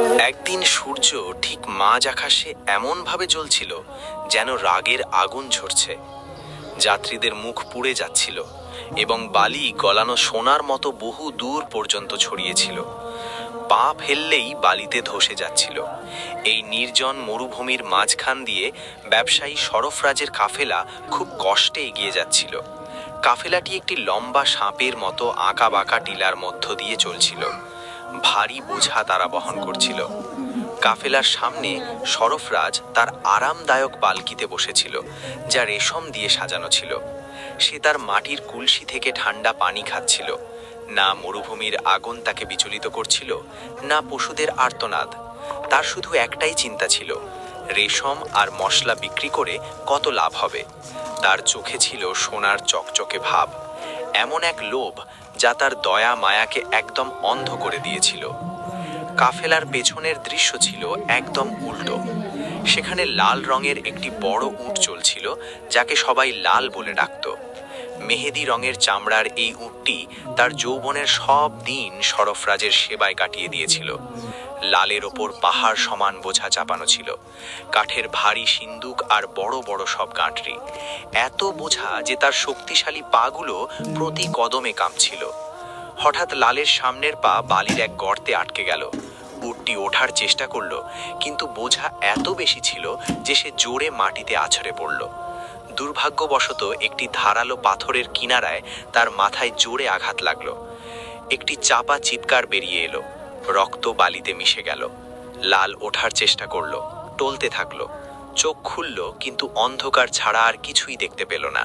একদিন সূর্য ঠিক মাঝ আকাশে এমনভাবে জ্বলছিল যেন রাগের আগুন ঝরছে। যাত্রীদের মুখ পুড়ে যাচ্ছিল এবং বালি গলানো সোনার মতো বহু দূর পর্যন্ত ছড়িয়েছিল। পা ফেললেই বালিতে ধসে যাচ্ছিল। এই নির্জন মরুভূমির মাঝখান দিয়ে ব্যবসায়ী সরফরাজের কাফেলা খুব কষ্টে এগিয়ে যাচ্ছিল। কাফেলাটি একটি লম্বা সাপের মতো আঁকা বাঁকা টিলার মধ্য দিয়ে চলছিল। ভারী বোঝা তারা বহন করছিল। কাফেলার সামনে সরফরাজ তার আরামদায়ক পালকিতে বসেছিল, যা রেশম দিয়ে সাজানো ছিল। সে তার মাটির কলসি থেকে ঠান্ডা পানি খাচ্ছিল। না মরুভূমির আগুন তাকে বিচলিত করছিল, না পশুদের আর্তনাদ। তার শুধু একটাই চিন্তা ছিল, রেশম আর মশলা বিক্রি করে কত লাভ হবে। তার চোখে ছিল সোনার চকচকে ভাব, এমন এক লোভ যা তার দয়া মায়াকে একদম অন্ধ করে দিয়েছিল। কাফেলার পেছনের দৃশ্য ছিল একদম উল্টো। সেখানে লাল রঙের একটি বড় উট চলছিল, যাকে সবাই লাল বলে ডাকত। মেহেদি রঙের চামড়ার এই উটটি তার যৌবনের সব দিন সরফরাজের সেবায় কাটিয়ে দিয়েছিল। লালের ওপর পাহাড় সমান বোঝা চাপানো ছিল, কাঠের ভারী সিন্দুক আর বড় বড় সব গাঁটরি। এত বোঝা যে তার শক্তিশালী পাগুলো প্রতি কদমে কাঁপছিল। হঠাৎ লালের সামনের পা বালির এক গর্তে আটকে গেল। উটটি ওঠার চেষ্টা করলো, কিন্তু বোঝা এত বেশি ছিল যে সে জোরে মাটিতে আছড়ে পড়ল। দুর্ভাগ্যবশত একটি ধারালো পাথরের কিনারায় তার মাথায় জোরে আঘাত লাগলো। একটি চাপা চিৎকার বেরিয়ে এলো, রক্ত বালিতে মিশে গেল। লাল ওঠার চেষ্টা করলো, টলতে থাকলো। চোখ খুলল, কিন্তু অন্ধকার ছাড়া আর কিছুই দেখতে পেল না।